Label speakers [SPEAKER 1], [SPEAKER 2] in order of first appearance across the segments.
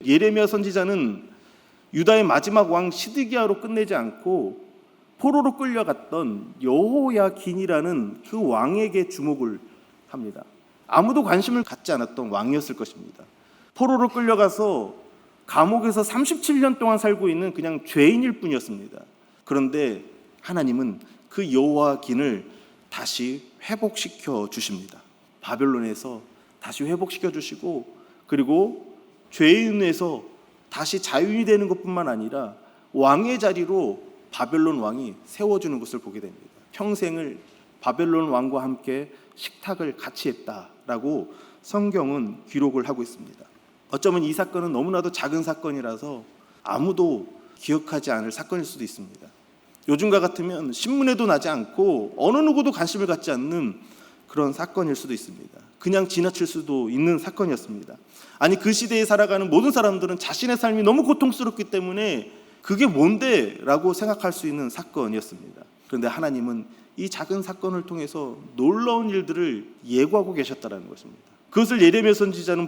[SPEAKER 1] 예레미야 선지자는 유다의 마지막 왕 시드기야로 끝내지 않고 포로로 끌려갔던 여호야긴이라는 그 왕에게 주목을 합니다. 아무도 관심을 갖지 않았던 왕이었을 것입니다. 포로로 끌려가서 감옥에서 37년 동안 살고 있는 그냥 죄인일 뿐이었습니다. 그런데 하나님은 그 여호야긴을 다시 회복시켜 주십니다. 바벨론에서 다시 회복시켜 주시고, 그리고 죄인에서 다시 자유인이 되는 것뿐만 아니라 왕의 자리로 바벨론 왕이 세워주는 것을 보게 됩니다. 평생을 바벨론 왕과 함께 식탁을 같이 했다라고 성경은 기록을 하고 있습니다. 어쩌면 이 사건은 너무나도 작은 사건이라서 아무도 기억하지 않을 사건일 수도 있습니다. 요즘과 같으면 신문에도 나지 않고 어느 누구도 관심을 갖지 않는 그런 사건일 수도 있습니다. 그냥 지나칠 수도 있는 사건이었습니다. 아니, 그 시대에 살아가는 모든 사람들은 자신의 삶이 너무 고통스럽기 때문에 그게 뭔데? 라고 생각할 수 있는 사건이었습니다. 그런데 하나님은 이 작은 사건을 통해서 놀라운 일들을 예고하고 계셨다는 것입니다. 그것을 예레미야 선지자는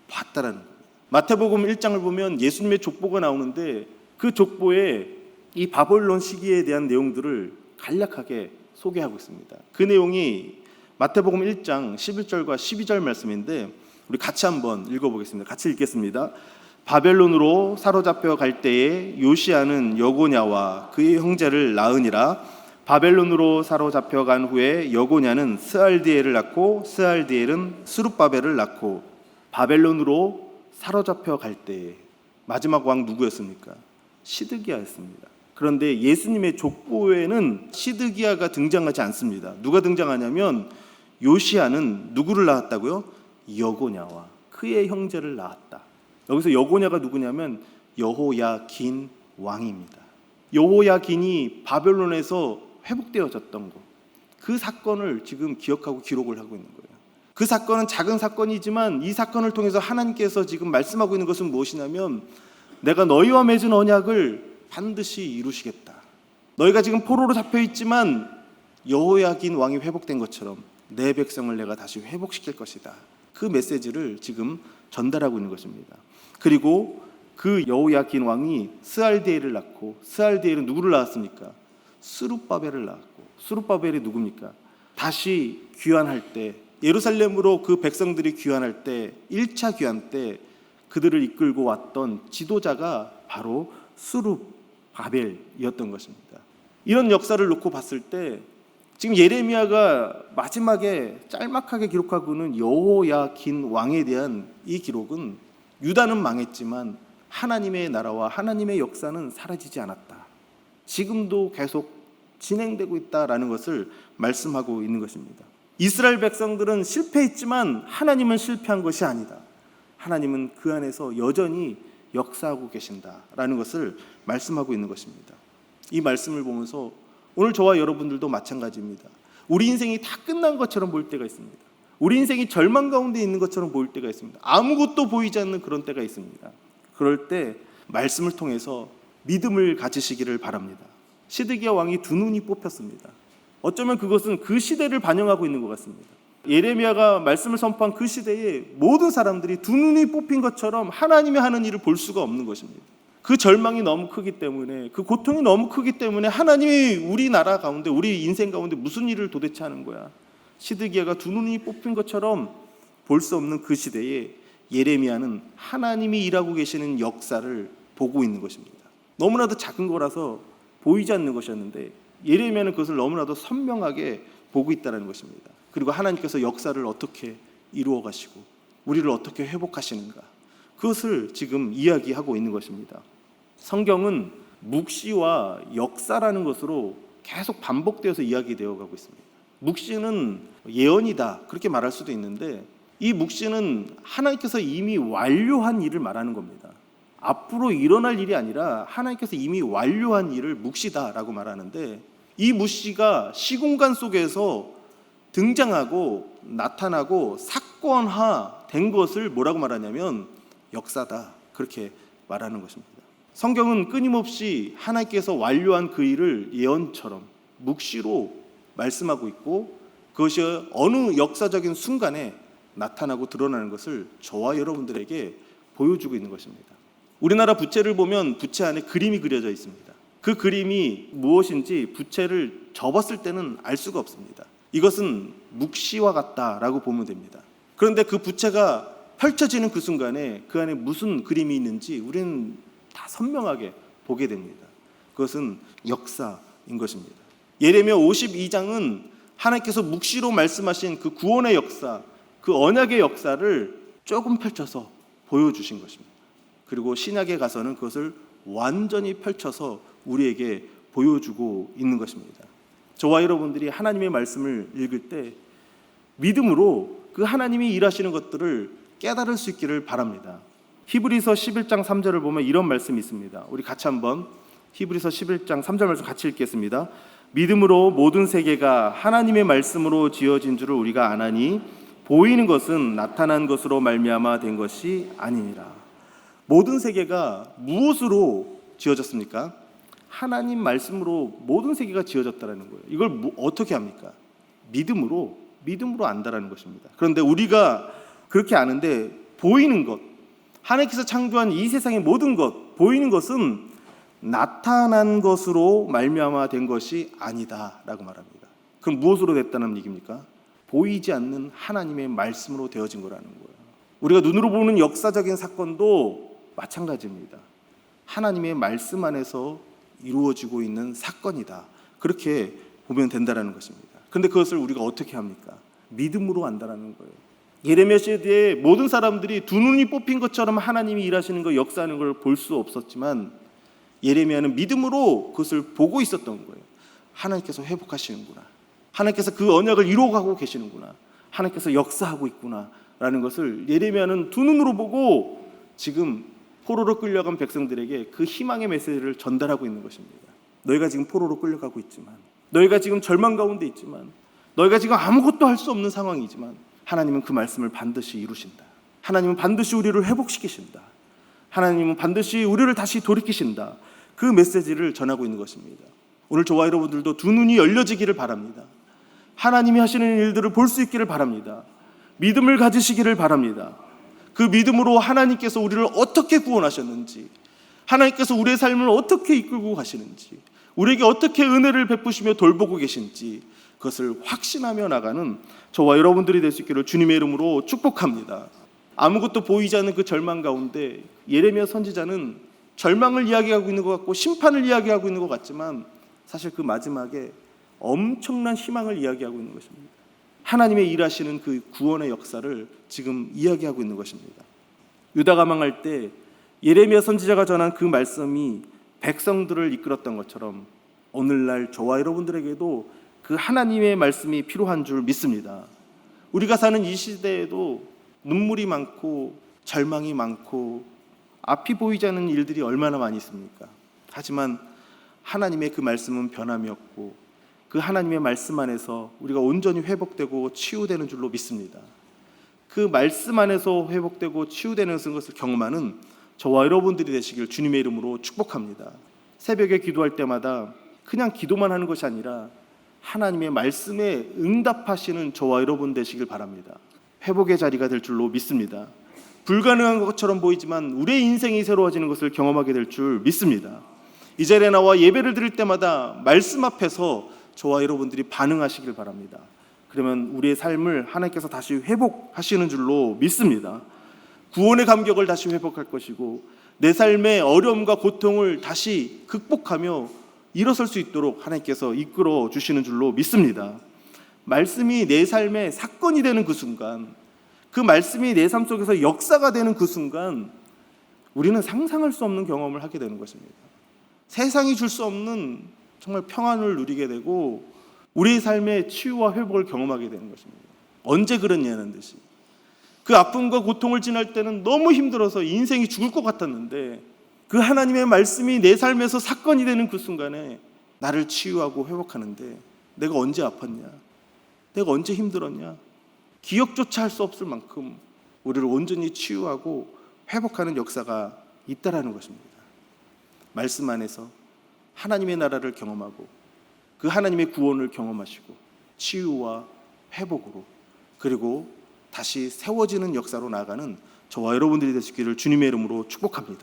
[SPEAKER 1] 봤다라는 거예요. 마태복음 1장을 보면 예수님의 족보가 나오는데 그 족보에 이 바벨론 시기에 대한 내용들을 간략하게 소개하고 있습니다. 그 내용이 마태복음 1장 11절과 12절 말씀인데 우리 같이 한번 읽어보겠습니다. 같이 읽겠습니다. 바벨론으로 사로잡혀 갈 때에 요시야는 여고냐와 그의 형제를 낳으니라. 바벨론으로 사로잡혀 간 후에 여고냐는 스알디엘을 낳고 스알디엘은 스룹바벨을 낳고. 바벨론으로 사로잡혀 갈 때에 마지막 왕 누구였습니까? 시드기야였습니다. 그런데 예수님의 족보에는 시드기야가 등장하지 않습니다. 누가 등장하냐면 요시야는 누구를 낳았다고요? 여고냐와 그의 형제를 낳았다. 여기서 여고냐가 누구냐면 여호야긴 왕입니다. 여호야긴이 바벨론에서 회복되어졌던 것, 그 사건을 지금 기억하고 기록을 하고 있는 거예요. 그 사건은 작은 사건이지만 이 사건을 통해서 하나님께서 지금 말씀하고 있는 것은 무엇이냐면 내가 너희와 맺은 언약을 반드시 이루시겠다. 너희가 지금 포로로 잡혀 있지만 여호야긴 왕이 회복된 것처럼 내 백성을 내가 다시 회복시킬 것이다. 그 메시지를 지금 전달하고 있는 것입니다. 그리고 그 여호야긴 왕이 스알디엘을 낳고, 스알디엘은 누구를 낳았습니까? 스룹바벨을 낳았고, 스룹바벨이 누굽니까? 다시 귀환할 때, 예루살렘으로 그 백성들이 귀환할 때, 1차 귀환 때 그들을 이끌고 왔던 지도자가 바로 스룹바벨이었던 것입니다. 이런 역사를 놓고 봤을 때 지금 예레미야가 마지막에 짤막하게 기록하고는 여호야긴 왕에 대한 이 기록은 유다는 망했지만 하나님의 나라와 하나님의 역사는 사라지지 않았다. 지금도 계속 진행되고 있다라는 것을 말씀하고 있는 것입니다. 이스라엘 백성들은 실패했지만 하나님은 실패한 것이 아니다. 하나님은 그 안에서 여전히 역사하고 계신다라는 것을 말씀하고 있는 것입니다. 이 말씀을 보면서 오늘 저와 여러분들도 마찬가지입니다. 우리 인생이 다 끝난 것처럼 보일 때가 있습니다. 우리 인생이 절망 가운데 있는 것처럼 보일 때가 있습니다. 아무것도 보이지 않는 그런 때가 있습니다. 그럴 때 말씀을 통해서 믿음을 가지시기를 바랍니다. 시드기야 왕이 두 눈이 뽑혔습니다. 어쩌면 그것은 그 시대를 반영하고 있는 것 같습니다. 예레미야가 말씀을 선포한 그 시대에 모든 사람들이 두 눈이 뽑힌 것처럼 하나님이 하는 일을 볼 수가 없는 것입니다. 그 절망이 너무 크기 때문에, 그 고통이 너무 크기 때문에 하나님이 우리 나라 가운데, 우리 인생 가운데 무슨 일을 도대체 하는 거야? 시드기야가 두 눈이 뽑힌 것처럼 볼 수 없는 그 시대에 예레미야는 하나님이 일하고 계시는 역사를 보고 있는 것입니다. 너무나도 작은 거라서 보이지 않는 것이었는데 예레미야는 그것을 너무나도 선명하게 보고 있다는 것입니다. 그리고 하나님께서 역사를 어떻게 이루어 가시고 우리를 어떻게 회복하시는가, 그것을 지금 이야기하고 있는 것입니다. 성경은 묵시와 역사라는 것으로 계속 반복되어서 이야기되어 가고 있습니다. 묵시는 예언이다, 그렇게 말할 수도 있는데 이 묵시는 하나님께서 이미 완료한 일을 말하는 겁니다. 앞으로 일어날 일이 아니라 하나님께서 이미 완료한 일을 묵시다라고 말하는데, 이 묵시가 시공간 속에서 등장하고 나타나고 사건화된 것을 뭐라고 말하냐면 역사다, 그렇게 말하는 것입니다. 성경은 끊임없이 하나님께서 완료한 그 일을 예언처럼 묵시로 말씀하고 있고, 그것이 어느 역사적인 순간에 나타나고 드러나는 것을 저와 여러분들에게 보여주고 있는 것입니다. 우리나라 부채를 보면 부채 안에 그림이 그려져 있습니다. 그 그림이 무엇인지 부채를 접었을 때는 알 수가 없습니다. 이것은 묵시와 같다라고 보면 됩니다. 그런데 그 부채가 펼쳐지는 그 순간에 그 안에 무슨 그림이 있는지 우리는 다 선명하게 보게 됩니다. 그것은 역사인 것입니다. 예레미야 52장은 하나님께서 묵시로 말씀하신 그 구원의 역사, 그 언약의 역사를 조금 펼쳐서 보여주신 것입니다. 그리고 신약에 가서는 그것을 완전히 펼쳐서 우리에게 보여주고 있는 것입니다. 저와 여러분들이 하나님의 말씀을 읽을 때 믿음으로 그 하나님이 일하시는 것들을 깨달을 수 있기를 바랍니다. 히브리서 11장 3절을 보면 이런 말씀이 있습니다. 우리 같이 한번 히브리서 11장 3절 말씀 같이 읽겠습니다. 믿음으로 모든 세계가 하나님의 말씀으로 지어진 줄을 우리가 아나니 보이는 것은 나타난 것으로 말미암아 된 것이 아니니라. 모든 세계가 무엇으로 지어졌습니까? 하나님 말씀으로 모든 세계가 지어졌다는 거예요. 이걸 어떻게 합니까? 믿음으로 안다라는 것입니다. 그런데 우리가 그렇게 아는데 보이는 것, 하나님께서 창조한 이 세상의 모든 것, 보이는 것은 나타난 것으로 말미암아 된 것이 아니다라고 말합니다. 그럼 무엇으로 됐다는 얘기입니까? 보이지 않는 하나님의 말씀으로 되어진 거라는 거예요. 우리가 눈으로 보는 역사적인 사건도 마찬가지입니다. 하나님의 말씀 안에서 이루어지고 있는 사건이다. 그렇게 보면 된다는 것입니다. 그런데 그것을 우리가 어떻게 합니까? 믿음으로 안다라는 거예요. 예레미야 시대에 모든 사람들이 두 눈이 뽑힌 것처럼 하나님이 일하시는 것, 역사하는 걸 볼 수 없었지만 예레미야는 믿음으로 그것을 보고 있었던 거예요. 하나님께서 회복하시는구나. 하나님께서 그 언약을 이루어가고 계시는구나. 하나님께서 역사하고 있구나 라는 것을 예레미야는 두 눈으로 보고 지금 포로로 끌려간 백성들에게 그 희망의 메시지를 전달하고 있는 것입니다. 너희가 지금 포로로 끌려가고 있지만, 너희가 지금 절망 가운데 있지만, 너희가 지금 아무것도 할 수 없는 상황이지만 하나님은 그 말씀을 반드시 이루신다. 하나님은 반드시 우리를 회복시키신다. 하나님은 반드시 우리를 다시 돌이키신다. 그 메시지를 전하고 있는 것입니다. 오늘 저와 여러분들도 두 눈이 열려지기를 바랍니다. 하나님이 하시는 일들을 볼 수 있기를 바랍니다. 믿음을 가지시기를 바랍니다. 그 믿음으로 하나님께서 우리를 어떻게 구원하셨는지, 하나님께서 우리의 삶을 어떻게 이끌고 가시는지, 우리에게 어떻게 은혜를 베푸시며 돌보고 계신지 그것을 확신하며 나가는 저와 여러분들이 될 수 있기를 주님의 이름으로 축복합니다. 아무것도 보이지 않는 그 절망 가운데 예레미야 선지자는 절망을 이야기하고 있는 것 같고 심판을 이야기하고 있는 것 같지만 사실 그 마지막에 엄청난 희망을 이야기하고 있는 것입니다. 하나님의 일하시는 그 구원의 역사를 지금 이야기하고 있는 것입니다. 유다가 망할 때 예레미야 선지자가 전한 그 말씀이 백성들을 이끌었던 것처럼 오늘날 저와 여러분들에게도 그 하나님의 말씀이 필요한 줄 믿습니다. 우리가 사는 이 시대에도 눈물이 많고 절망이 많고 앞이 보이지 않는 일들이 얼마나 많이 있습니까? 하지만 하나님의 그 말씀은 변함이 없고 그 하나님의 말씀 안에서 우리가 온전히 회복되고 치유되는 줄로 믿습니다. 그 말씀 안에서 회복되고 치유되는 것을 경험하는 저와 여러분들이 되시길 주님의 이름으로 축복합니다. 새벽에 기도할 때마다 그냥 기도만 하는 것이 아니라 하나님의 말씀에 응답하시는 저와 여러분 되시길 바랍니다. 회복의 자리가 될 줄로 믿습니다. 불가능한 것처럼 보이지만 우리의 인생이 새로워지는 것을 경험하게 될 줄 믿습니다. 이 자리에 나와 예배를 드릴 때마다 말씀 앞에서 저와 여러분들이 반응하시길 바랍니다. 그러면 우리의 삶을 하나님께서 다시 회복하시는 줄로 믿습니다. 구원의 감격을 다시 회복할 것이고 내 삶의 어려움과 고통을 다시 극복하며 일어설 수 있도록 하나님께서 이끌어 주시는 줄로 믿습니다. 말씀이 내 삶의 사건이 되는 그 순간, 그 말씀이 내 삶 속에서 역사가 되는 그 순간 우리는 상상할 수 없는 경험을 하게 되는 것입니다. 세상이 줄 수 없는 정말 평안을 누리게 되고 우리의 삶의 치유와 회복을 경험하게 되는 것입니다. 언제 그랬냐는 듯이 그 아픔과 고통을 지날 때는 너무 힘들어서 인생이 죽을 것 같았는데 그 하나님의 말씀이 내 삶에서 사건이 되는 그 순간에 나를 치유하고 회복하는데 내가 언제 아팠냐? 내가 언제 힘들었냐? 기억조차 할 수 없을 만큼 우리를 온전히 치유하고 회복하는 역사가 있다라는 것입니다. 말씀 안에서 하나님의 나라를 경험하고 그 하나님의 구원을 경험하시고 치유와 회복으로 그리고 다시 세워지는 역사로 나아가는 저와 여러분들이 되시기를 주님의 이름으로 축복합니다.